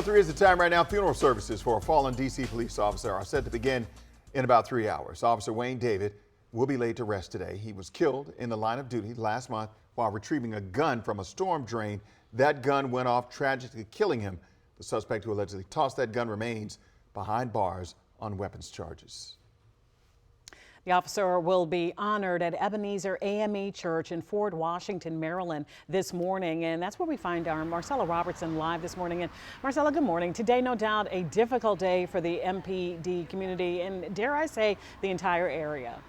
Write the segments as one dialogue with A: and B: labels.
A: 3 is the time right now. Funeral services for a fallen D.C. police officer are set to begin in about 3 hours. Officer Wayne David will be laid to rest today. He was killed in the line of duty last month while retrieving a gun from a storm drain. That gun went off, tragically killing him. The suspect who allegedly tossed that gun remains behind bars on weapons charges.
B: The officer will be honored at Ebenezer AME Church in Fort Washington, Maryland this morning. And that's where we find our Marcella Robertson live this morning. And Marcella, good morning. Today, no doubt, a difficult day for the MPD community and, dare I say, the entire area.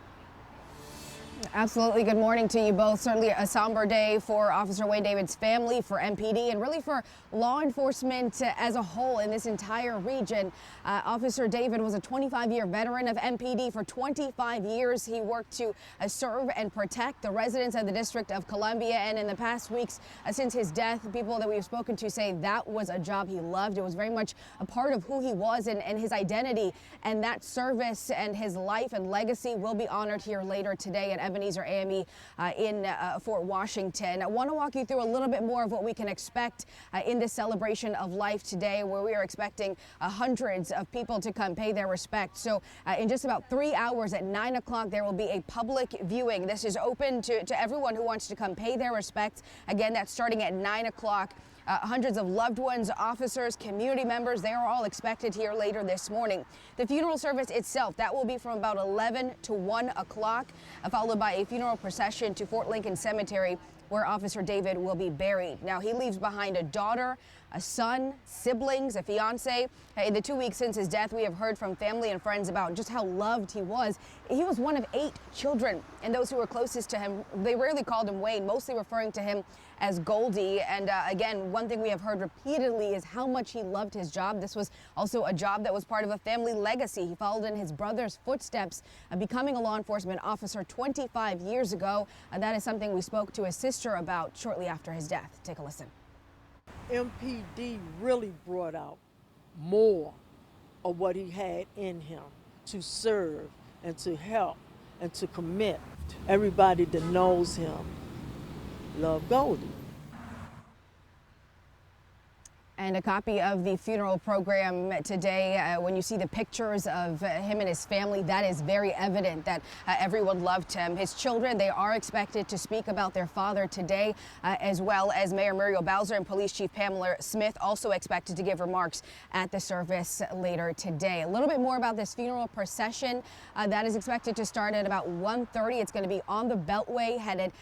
C: Absolutely. Good morning to you both. Certainly a somber day for Officer Wayne David's family, for MPD, and really for law enforcement as a whole in this entire region. Officer David was a 25-year veteran of MPD. For 25 years, he worked to serve and protect the residents of the District of Columbia. And in the past weeks since his death, people that we've spoken to say that was a job he loved. It was very much a part of who he was and his identity. And that service and his life and legacy will be honored here later today at Ebenezer AME in Fort Washington. I want to walk you through a little bit more of what we can expect in this celebration of life today, where we are expecting hundreds of people to come pay their respects. So in just about 3 hours at 9 o'clock, there will be a public viewing. This is open to everyone who wants to come pay their respects. Again, that's starting at 9 o'clock. Hundreds of loved ones, officers, community members, they are all expected here later this morning. The funeral service itself, that will be from about 11 to 1 o'clock, followed by a funeral procession to Fort Lincoln Cemetery, where Officer David will be buried. Now, he leaves behind a daughter, a son, siblings, a fiance. In the 2 weeks since his death, we have heard from family and friends about just how loved he was. He was one of 8 children, and those who were closest to him, they rarely called him Wayne, mostly referring to him as Goldie. And again, one thing we have heard repeatedly is how much he loved his job. This was also a job that was part of a family legacy. He followed in his brother's footsteps, becoming a law enforcement officer 25 years ago. That is something we spoke to his sister about shortly after his death. Take a listen.
D: MPD really brought out more of what he had in him to serve and to help and to commit. Everybody that knows him love Goldie.
C: And a copy of the funeral program today. When you see the pictures of him and his family, that is very evident that everyone loved him. His children, they are expected to speak about their father today, as well as Mayor Muriel Bowser and Police Chief Pamela Smith also expected to give remarks at the service later today. A little bit more about this funeral procession that is expected to start at about 1:30. It's going to be on the Beltway, headed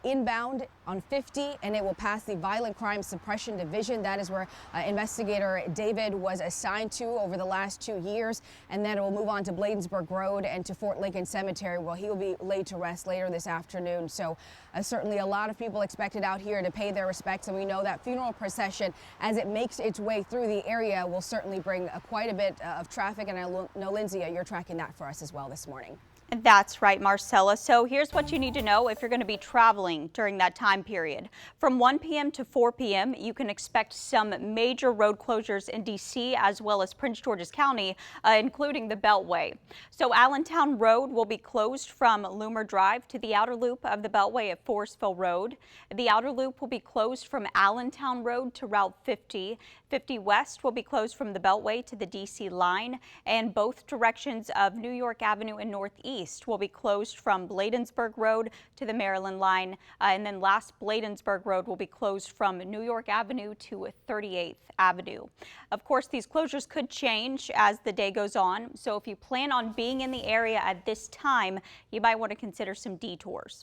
C: inbound on 50, and it will pass the Violent Crime Suppression Division. That is where investigator David was assigned to over the last 2 years, and then it will move on to Bladensburg Road and to Fort Lincoln Cemetery, where he will be laid to rest later this afternoon. So certainly a lot of people expected out here to pay their respects, and we know that funeral procession, as it makes its way through the area, will certainly bring quite a bit of traffic. And I know, Lindsay, you're tracking that for us as well this morning.
E: That's right, Marcella. So here's what you need to know if you're going to be traveling during that time period. From 1 p.m. to 4 p.m., you can expect some major road closures in D.C. as well as Prince George's County, including the Beltway. So Allentown Road will be closed from Loomer Drive to the outer loop of the Beltway at Forestville Road. The outer loop will be closed from Allentown Road to Route 50. 50 West will be closed from the Beltway to the D.C. line, and both directions of New York Avenue and Northeast will be closed from Bladensburg Road to the Maryland line, and then last Bladensburg Road will be closed from New York Avenue to 38th Avenue. Of course, these closures could change as the day goes on, so if you plan on being in the area at this time, you might want to consider some detours.